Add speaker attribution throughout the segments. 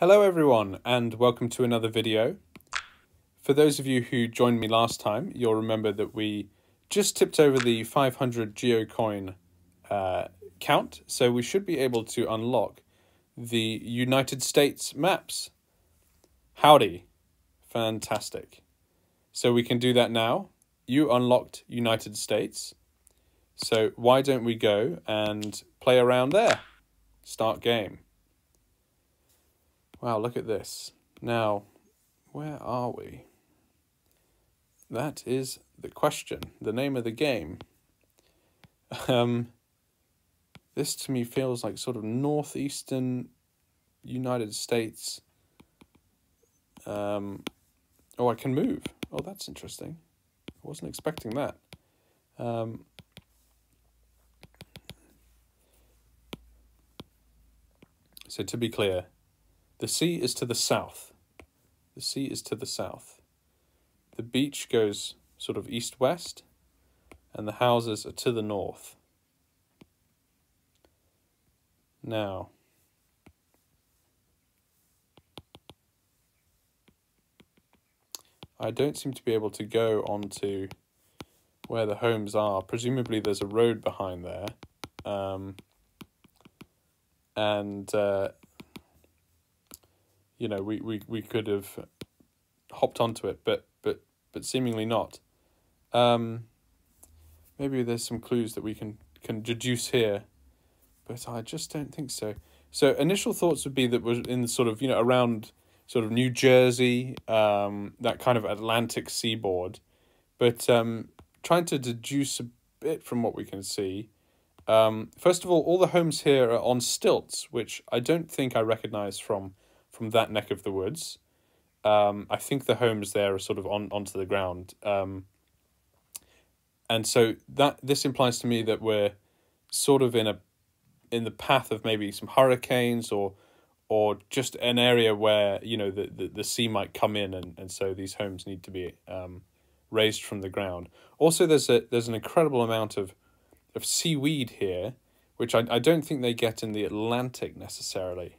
Speaker 1: Hello everyone and welcome to another video. For those of you who joined me last time, you'll remember that we just tipped over the 500 GeoCoin count, so we should be able to unlock the United States maps. Howdy. Fantastic. So we can do that now. You unlocked United States. So why don't we go and play around there? Start game. Wow, look at this. Now, where are we? That is the question, the name of the game. This to me feels like sort of northeastern United States. Oh, I can move. Oh, that's interesting. I wasn't expecting that. So to be clear, the sea is to the south. The sea is to the south. The beach goes sort of east-west, and the houses are to the north. Now, I don't seem to be able to go onto where the homes are. Presumably there's a road behind there. You know, we could have hopped onto it, but seemingly not. Maybe there's some clues that we can deduce here, but I just don't think so. So initial thoughts would be that we're in sort of, you know, around sort of New Jersey, that kind of Atlantic seaboard, but trying to deduce a bit from what we can see. First of all the homes here are on stilts, which I don't think I recognize from that neck of the woods. I think the homes there are sort of onto the ground. And so this implies to me that we're sort of in the path of maybe some hurricanes or just an area where, you know, the sea might come in, and so these homes need to be raised from the ground. Also, there's an incredible amount of seaweed here, which I don't think they get in the Atlantic necessarily.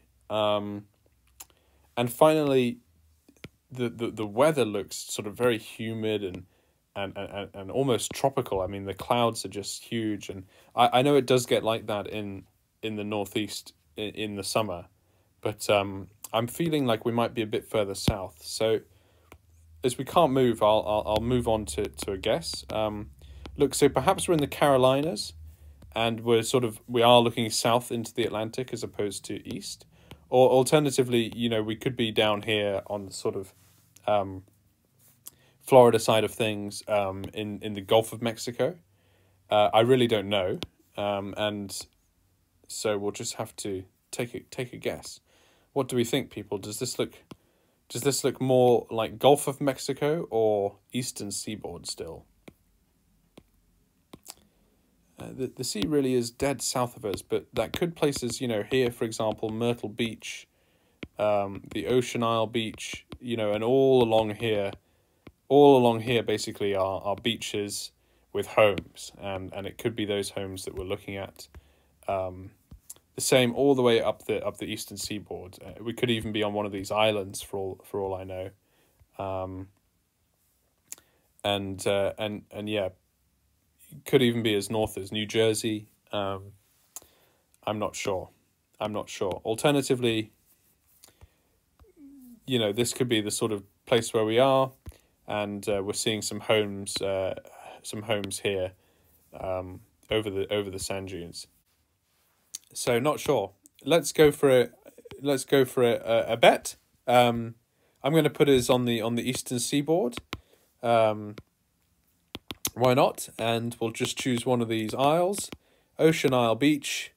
Speaker 1: And finally, the weather looks sort of very humid and almost tropical. I mean, the clouds are just huge, and I know it does get like that in the Northeast in the summer, but I'm feeling like we might be a bit further south. So as we can't move, I'll move on to a guess. Look, so perhaps we're in the Carolinas, and we are looking south into the Atlantic as opposed to east. Or alternatively, you know, we could be down here on the sort of Florida side of things, in the Gulf of Mexico. I really don't know, and so we'll just have to take a guess. What do we think, people? Does this look more like Gulf of Mexico or Eastern Seaboard still? The sea really is dead south of us, but that could place us, you know, here, for example, Myrtle Beach, the Ocean Isle Beach, you know, and all along here basically are beaches with homes, and it could be those homes that we're looking at. The same all the way up the Eastern Seaboard. We could even be on one of these islands for all I know. And yeah, could even be as north as New Jersey. I'm not sure. Alternatively, you know, this could be the sort of place where we are, and we're seeing some homes here, over the sand dunes. So not sure. Let's go for a bet. I'm going to put us on the Eastern Seaboard. Why not? And we'll just choose one of these isles, Ocean Isle Beach,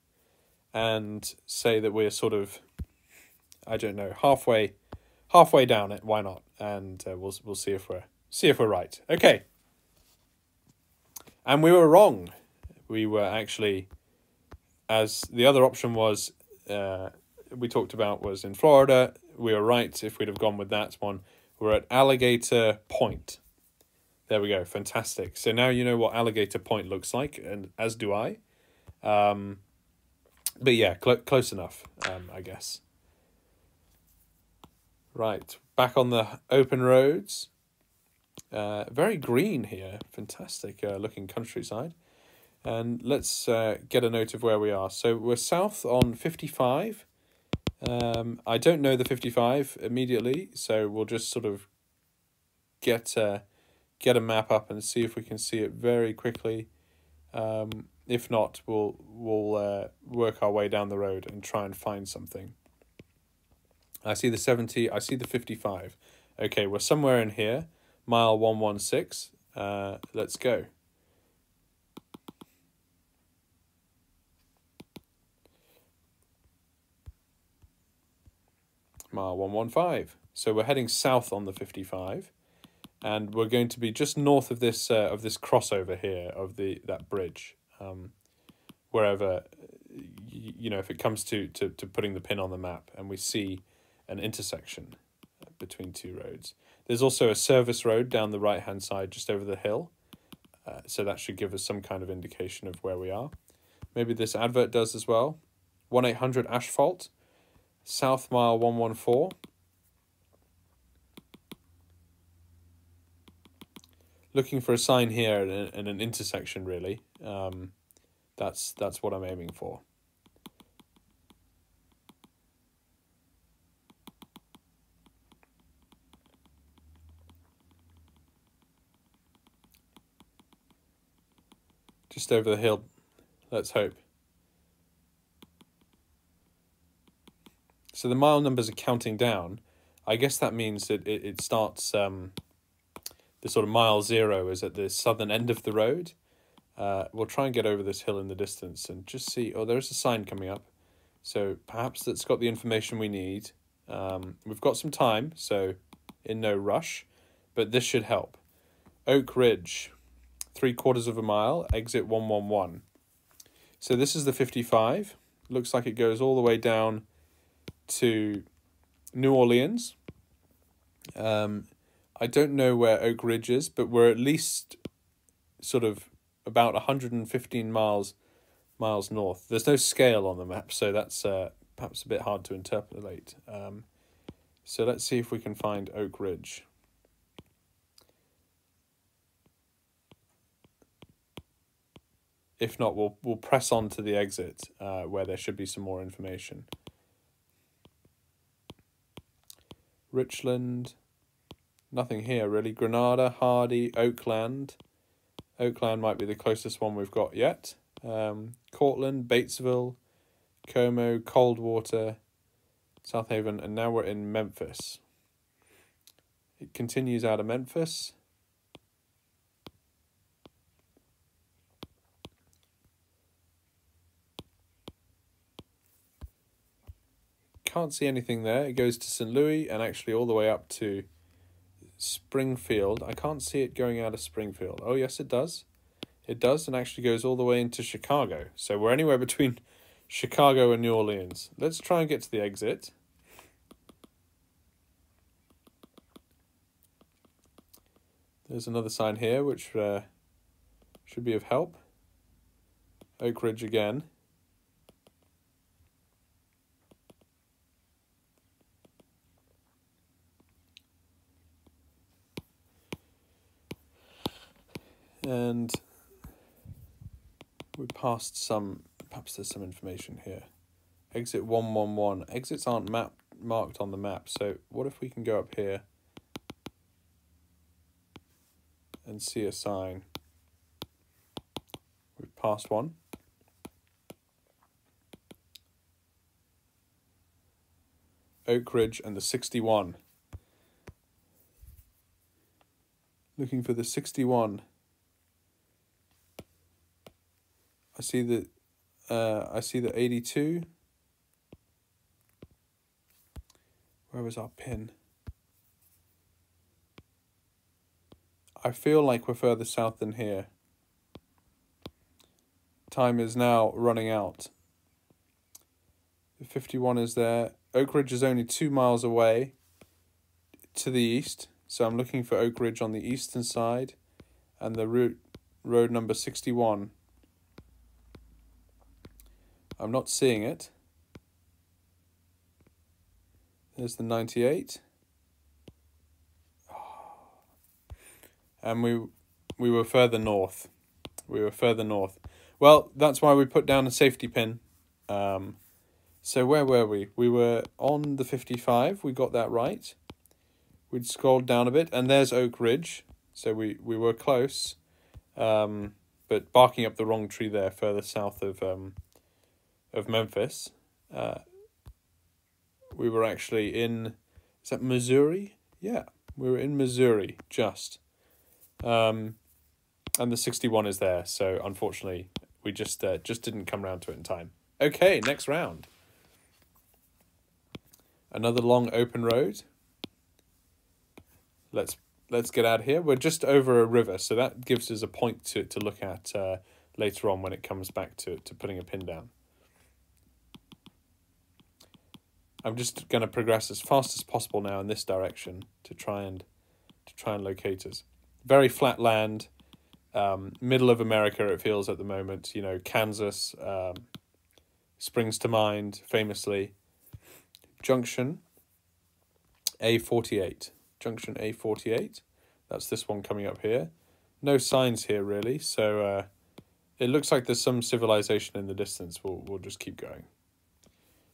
Speaker 1: and say that we're sort of, I don't know, halfway down it. Why not? And we'll see if we're right. Okay. And we were wrong. We were actually, as the other option was, we talked about was in Florida. We were right if we'd have gone with that one. We're at Alligator Point. There we go. Fantastic. So now you know what Alligator Point looks like, and as do I. But yeah, close enough, I guess. Right, back on the open roads. Very green here. Fantastic looking countryside. And let's get a note of where we are. So we're south on 55. I don't know the 55 immediately, so we'll just sort of get a map up and see if we can see it very quickly. If not, we'll work our way down the road and try and find something. I see the 70. I see the 55. Okay, we're somewhere in here. Mile 116. Let's go. Mile 115. So we're heading south on the 55, and we're going to be just north of this crossover here of that bridge. Wherever, you know, if it comes to putting the pin on the map, and we see an intersection between two roads. There's also a service road down the right-hand side just over the hill. So that should give us some kind of indication of where we are. Maybe this advert does as well. 1-800 asphalt, South Mile 114. Looking for a sign here and an intersection, really. That's what I'm aiming for. Just over the hill, let's hope. So the mile numbers are counting down. I guess that means that it starts, the sort of mile 0 is at the southern end of the road. We'll try and get over this hill in the distance and just see, oh, there's a sign coming up. So perhaps that's got the information we need. We've got some time, so in no rush, but this should help. Oak Ridge, 3/4 of a mile, exit 111. So this is the 55. Looks like it goes all the way down to New Orleans. I don't know where Oak Ridge is, but we're at least sort of about 115 miles north. There's no scale on the map, so that's perhaps a bit hard to interpolate. So let's see if we can find Oak Ridge. If not, we'll press on to the exit where there should be some more information. Richland, nothing here really. Grenada, Hardy, Oakland. Oakland might be the closest one we've got yet. Cortland, Batesville, Como, Coldwater, South Haven, and now we're in Memphis. It continues out of Memphis. Can't see anything there. It goes to St. Louis and actually all the way up to Springfield. I can't see it going out of Springfield. Oh, yes, it does. It does, and actually goes all the way into Chicago. So we're anywhere between Chicago and New Orleans. Let's try and get to the exit. There's another sign here, which should be of help. Oak Ridge again. And we passed some, perhaps there's some information here. Exit 111. Exits aren't marked on the map, so what if we can go up here and see a sign? We've passed one. Oak Ridge and the 61. Looking for the 61. I see the 82. Where was our pin? I feel like we're further south than here. Time is now running out. The 51 is there. Oak Ridge is only 2 miles away to the east. So I'm looking for Oak Ridge on the eastern side and the road number 61. I'm not seeing it. There's the 98. and we were further north. We were further north. Well, that's why we put down a safety pin. So where were we? We were on the 55. We got that right. We'd scrolled down a bit, and there's Oak Ridge. So we were close, but barking up the wrong tree there, further south of Memphis. We were actually in, is that Missouri? Yeah, we were in Missouri, just. And the 61 is there, so unfortunately we just didn't come round to it in time. Okay, next round. Another long open road. Let's get out of here. We're just over a river, so that gives us a point to look at later on when it comes back to putting a pin down. I'm just going to progress as fast as possible now in this direction to try and locate us. Very flat land, middle of America it feels at the moment. You know, Kansas springs to mind famously. Junction A48. Junction A48. That's this one coming up here. No signs here really, so it looks like there's some civilization in the distance. We'll just keep going.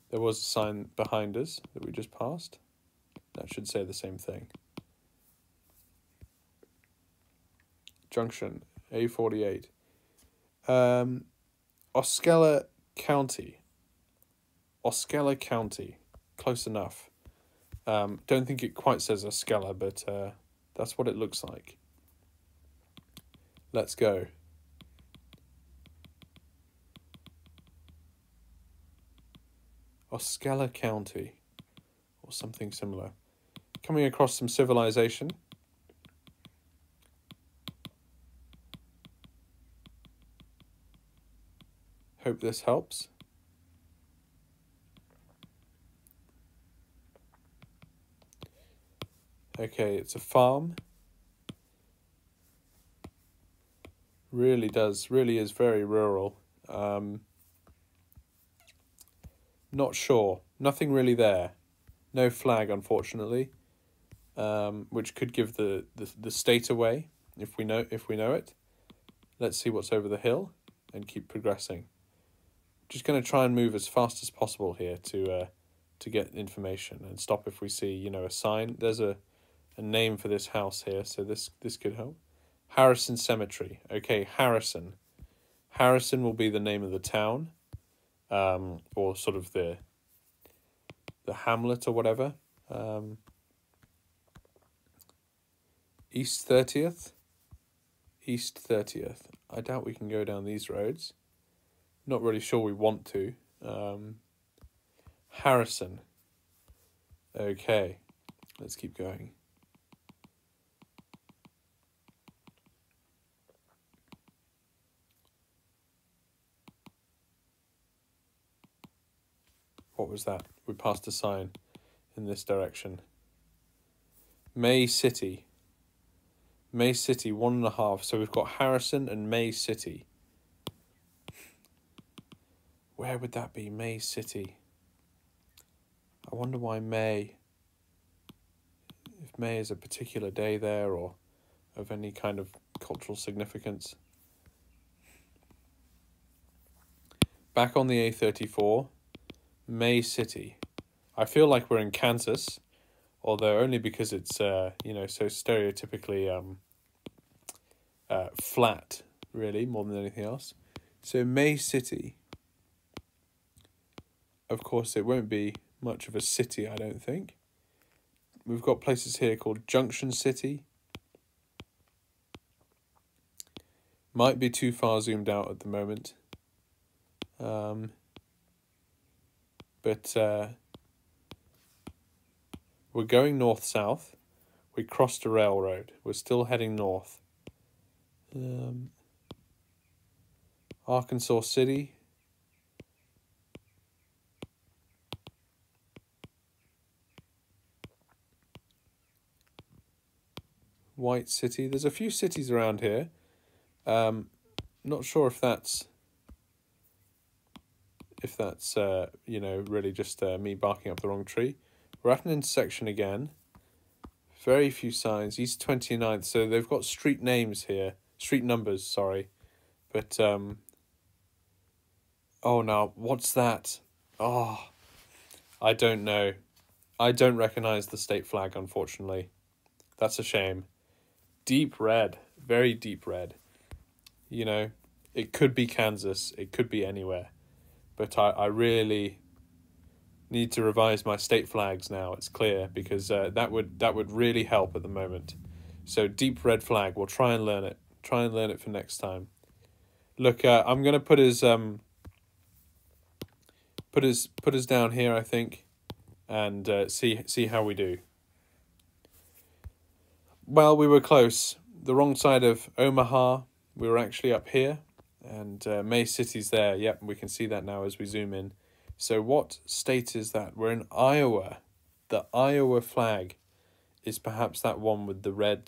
Speaker 1: There was a sign behind us that we just passed. That should say the same thing. Junction A48. Osceola County. Osceola County. Close enough. Don't think it quite says Osceola, but that's what it looks like. Let's go. Osceola County, or something similar. Coming across some civilization. Hope this helps. Okay, it's a farm. Really is very rural. Not sure. Nothing really there. No flag, unfortunately. Which could give the state away if we know it. Let's see what's over the hill and keep progressing. Just going to try and move as fast as possible here to get information and stop if we see, you know, a sign. There's a name for this house here, so this could help. Harrison Cemetery. Okay, Harrison. Harrison will be the name of the town, or sort of the hamlet or whatever. East 30th. East 30th. I doubt we can go down these roads. Not really sure we want to. Harrison. Okay, let's keep going. What was that? We passed a sign in this direction. May City. May City, 1.5. So we've got Harrison and May City. Where would that be? May City. I wonder why May. If May is a particular day there or of any kind of cultural significance. Back on the A34. May City. I feel like we're in Kansas, although only because it's you know, so stereotypically flat, really, more than anything else. So May City. Of course, it won't be much of a city, I don't think. We've got places here called Junction City. Might be too far zoomed out at the moment. But we're going north-south. We crossed a railroad. We're still heading north. Arkansas City. White City. There's a few cities around here. Not sure if that's you know, really just me barking up the wrong tree. We're at an intersection again. Very few signs. East 29th. So they've got street names here. Street numbers, sorry. But, oh, now, what's that? Oh, I don't know. I don't recognize the state flag, unfortunately. That's a shame. Deep red. Very deep red. You know, it could be Kansas. It could be anywhere. But I really need to revise my state flags now, it's clear, because that would really help at the moment. So deep red flag, we'll try and learn it. Try and learn it for next time. Look, I'm gonna put his down here, I think, and see how we do. Well, we were close. The wrong side of Omaha. We were actually up here, and May City's there. Yep, we can see that now as we zoom in. So what state is that? We're in Iowa. The Iowa flag is perhaps that one with the red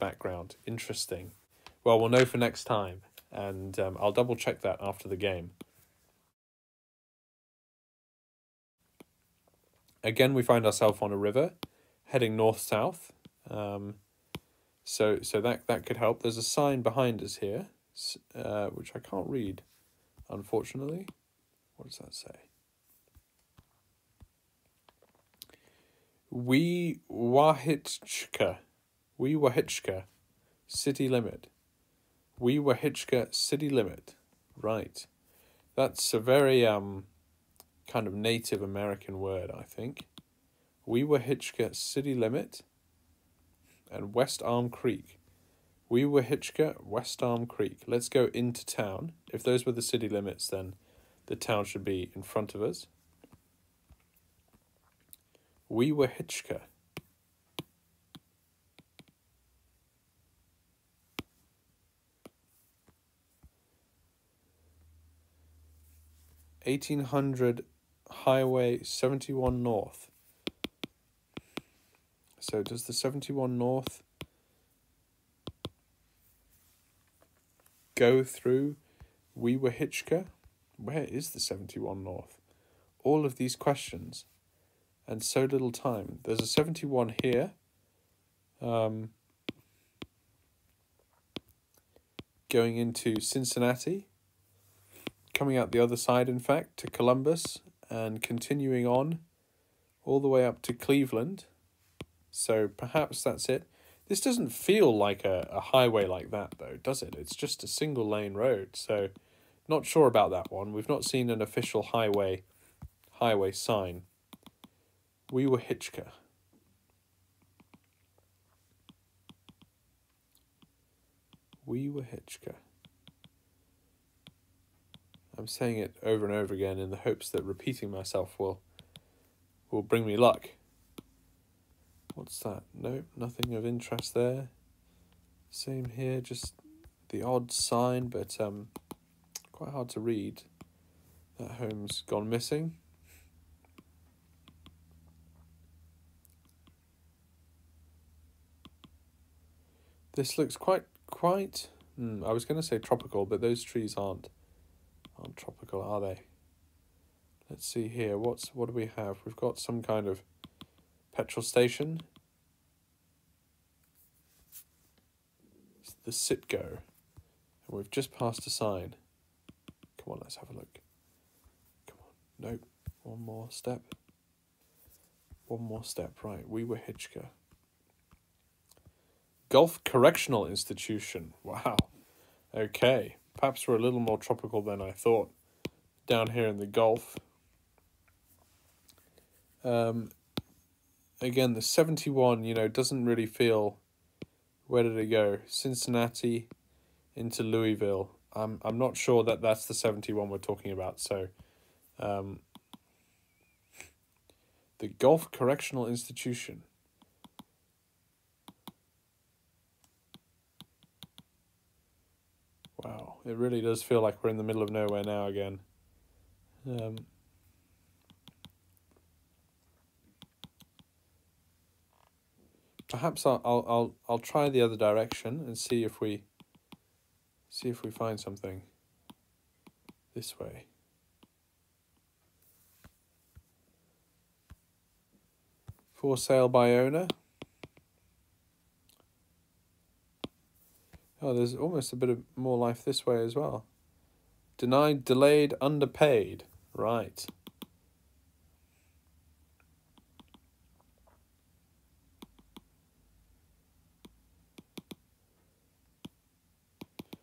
Speaker 1: background. Interesting. Well, we'll know for next time, and I'll double check that after the game. Again, we find ourselves on a river, heading north-south. So that could help. There's a sign behind us here, which I can't read, unfortunately. What does that say? We-Wahitchka, city limit. We-Wahitchka city limit. Right. That's a very kind of Native American word, I think. We-Wahitchka city limit and West Arm Creek. We-Wahitchka, West Arm Creek. Let's go into town. If those were the city limits, then the town should be in front of us. We-Wahitchka. (1800) Highway 71 North. So does the 71 North go through We-Wahitchka? Where is the 71 North? All of these questions and so little time. There's a 71 here. Going into Cincinnati. Coming out the other side, in fact, to Columbus. And continuing on all the way up to Cleveland. So perhaps that's it. This doesn't feel like a highway like that, though, does it? It's just a single lane road. So not sure about that one. We've not seen an official highway sign. We-Wahitchka. We-Wahitchka. I'm saying it over and over again in the hopes that repeating myself will bring me luck. What's that? Nope, nothing of interest there. Same here, just the odd sign, but quite hard to read. That home's gone missing. This looks quite I was going to say tropical, but those trees aren't tropical, are they? Let's see here. What do we have? We've got some kind of petrol station. It's the Citgo. And we've just passed a sign. Come on, let's have a look. Come on. Nope. One more step. One more step. Right. We-Wahitchka. Gulf Correctional Institution. Wow. Okay. Perhaps we're a little more tropical than I thought. Down here in the Gulf. Again, the 71, doesn't really feel... Where did it go? Cincinnati into Louisville. I'm not sure that that's the 71 we're talking about. So, the Gulf Correctional Institution. Wow, it really does feel like we're in the middle of nowhere now again. Perhaps I'll try the other direction and see if we find something this way. For sale by owner. Oh, there's almost a bit of more life this way as well. Denied, delayed, underpaid. Right.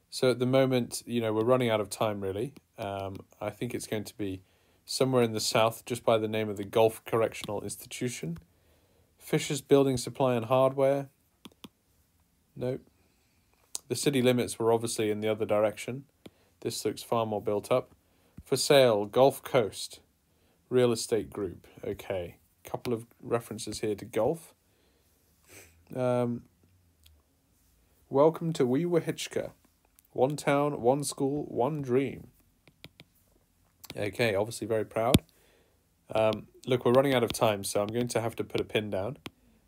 Speaker 1: So at the moment, you know, we're running out of time, really. I think it's going to be somewhere in the south, just by the name of the Gulf Correctional Institution. Fisher's Building Supply and Hardware. Nope. The city limits were obviously in the other direction. This looks far more built up. For sale, Gulf Coast Real Estate Group. Okay. Couple of references here to golf. Welcome to U.S.A. One town, one school, one dream. Okay, obviously very proud. Look, we're running out of time, so I'm going to have to put a pin down.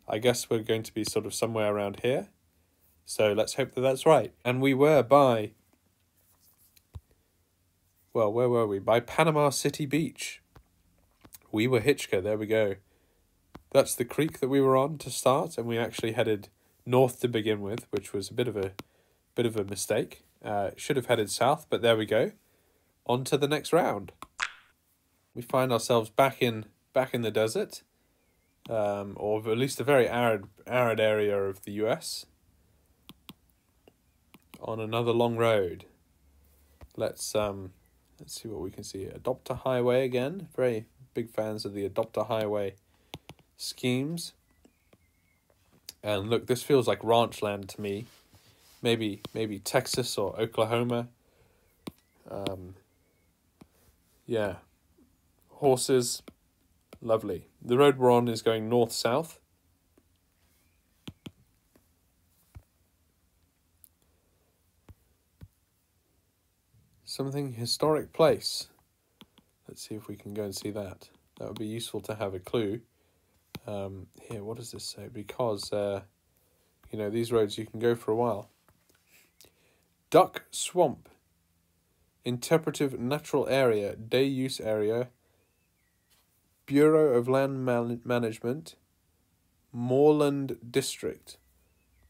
Speaker 1: I guess we're going to be sort of somewhere around here. So let's hope that that's right. And we were by... Well, where were we? By Panama City Beach. U.S.A, there we go. That's the creek that we were on to start, and we actually headed north to begin with, which was a bit of a mistake. Should have headed south, but there we go. On to the next round. We find ourselves back in the desert, or at least a very arid area of the US. On another long road. Let's see what we can see. Adopt a highway again. Very big fans of the adopt a highway schemes. And look, this feels like ranch land to me. Maybe Texas or Oklahoma. Yeah. Horses. Lovely. The road we're on is going north-south. Something historic place. Let's see if we can go and see that. That would be useful to have a clue. Here, what does this say? Because, you know, these roads you can go for a while. Duck Swamp. Interpretive Natural Area. Day Use Area. Bureau of Land Management. Moorland District.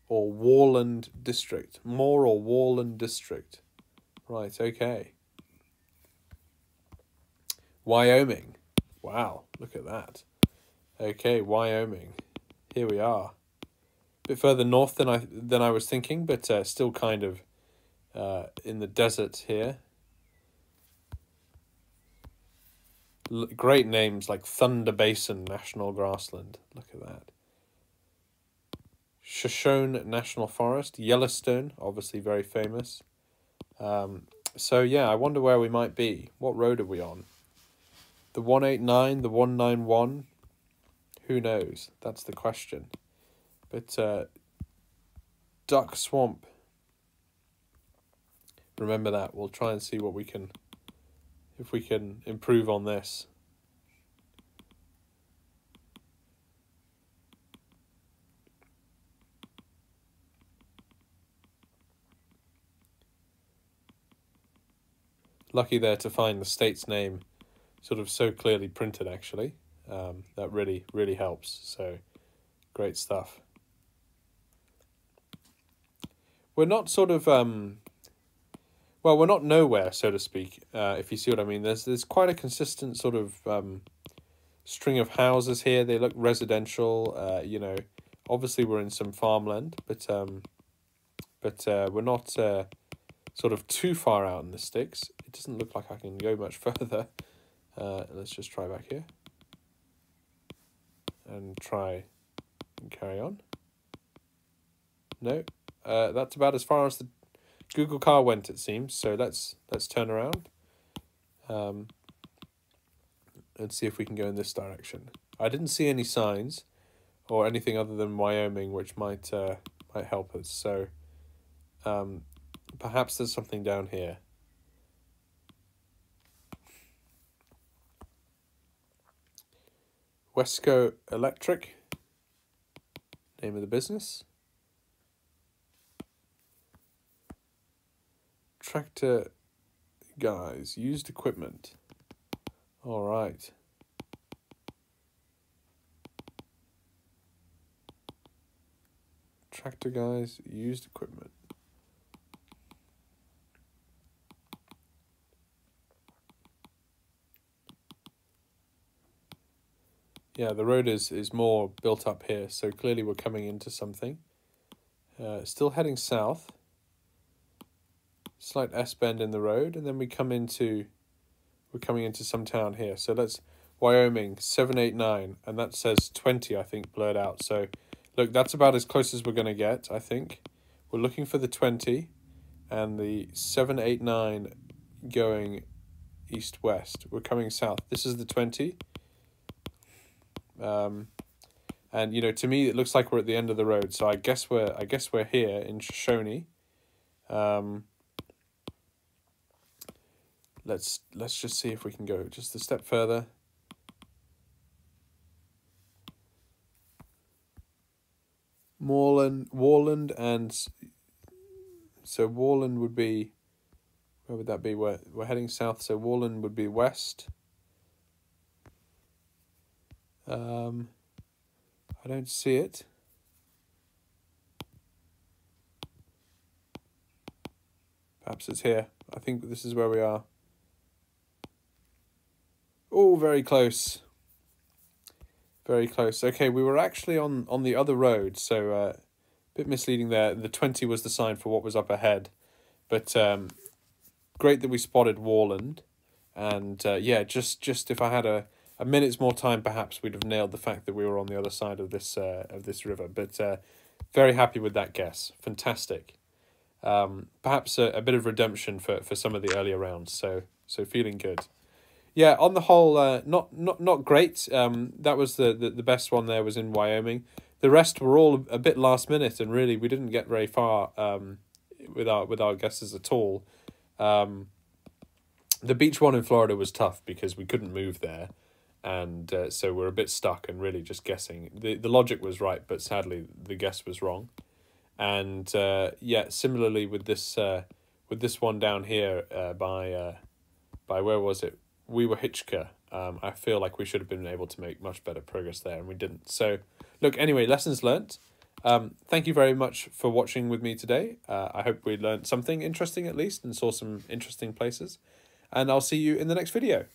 Speaker 1: Or Warland District. Moor or Warland District. Right, okay. Wyoming. Wow, look at that. Okay, Wyoming. Here we are. A bit further north than I was thinking, but still kind of in the desert here. Great names like Thunder Basin National Grassland. Look at that. Shoshone National Forest. Yellowstone, obviously very famous. So yeah, I wonder where we might be. What road are we on? The 189, the 191? Who knows? That's the question. But Duck Swamp. Remember that. We'll try and see what we can, if we can improve on this. Lucky there to find the state's name sort of so clearly printed, actually. That really, really helps. So, great stuff. We're not sort of... well, we're not nowhere, so to speak, if you see what I mean. There's quite a consistent sort of string of houses here. They look residential, you know. Obviously, we're in some farmland, but we're not sort of too far out in the sticks. It doesn't look like I can go much further. Let's just try back here. And try and carry on. No, that's about as far as the Google car went, it seems. So let's turn around. And see if we can go in this direction. I didn't see any signs or anything other than Wyoming, which might help us. So perhaps there's something down here. Wesco Electric, name of the business. Tractor guys, used equipment. All right. Tractor guys, used equipment. Yeah, the road is more built up here, so clearly we're coming into something. Still heading south. Slight S-bend in the road, and then we're coming into some town here. So let's, Wyoming, 789, and that says 20, I think, blurred out. So, look, that's about as close as we're going to get, I think. We're looking for the 20, and the 789 going east-west. We're coming south. This is the 20. And, you know, to me, it looks like we're at the end of the road. So I guess we're here in Shoshone. Let's just see if we can go just a step further. Warland, and so Warland would be, where would that be? We're heading south, so Warland would be west. I don't see it. Perhaps it's here. I think this is where we are. Oh, very close. Very close. Okay, we were actually on the other road, so a bit misleading there. The 20 was the sign for what was up ahead. But great that we spotted Warland. And yeah, just if I had a minute's more time, perhaps we'd have nailed the fact that we were on the other side of this river. But very happy with that guess. Fantastic. Perhaps a bit of redemption for some of the earlier rounds. So feeling good. Yeah, on the whole, not great. That was the best one there was in Wyoming. The rest were all a bit last minute, and really we didn't get very far with our guesses at all. The beach one in Florida was tough because we couldn't move there, and so we're a bit stuck and really just guessing. The logic was right, but sadly the guess was wrong. And yeah, similarly with this one down here by where was it? We were Hitchker. I feel like we should have been able to make much better progress there, and we didn't. So, look, anyway, lessons learnt. Thank you very much for watching with me today. I hope we learned something interesting at least and saw some interesting places. And I'll see you in the next video.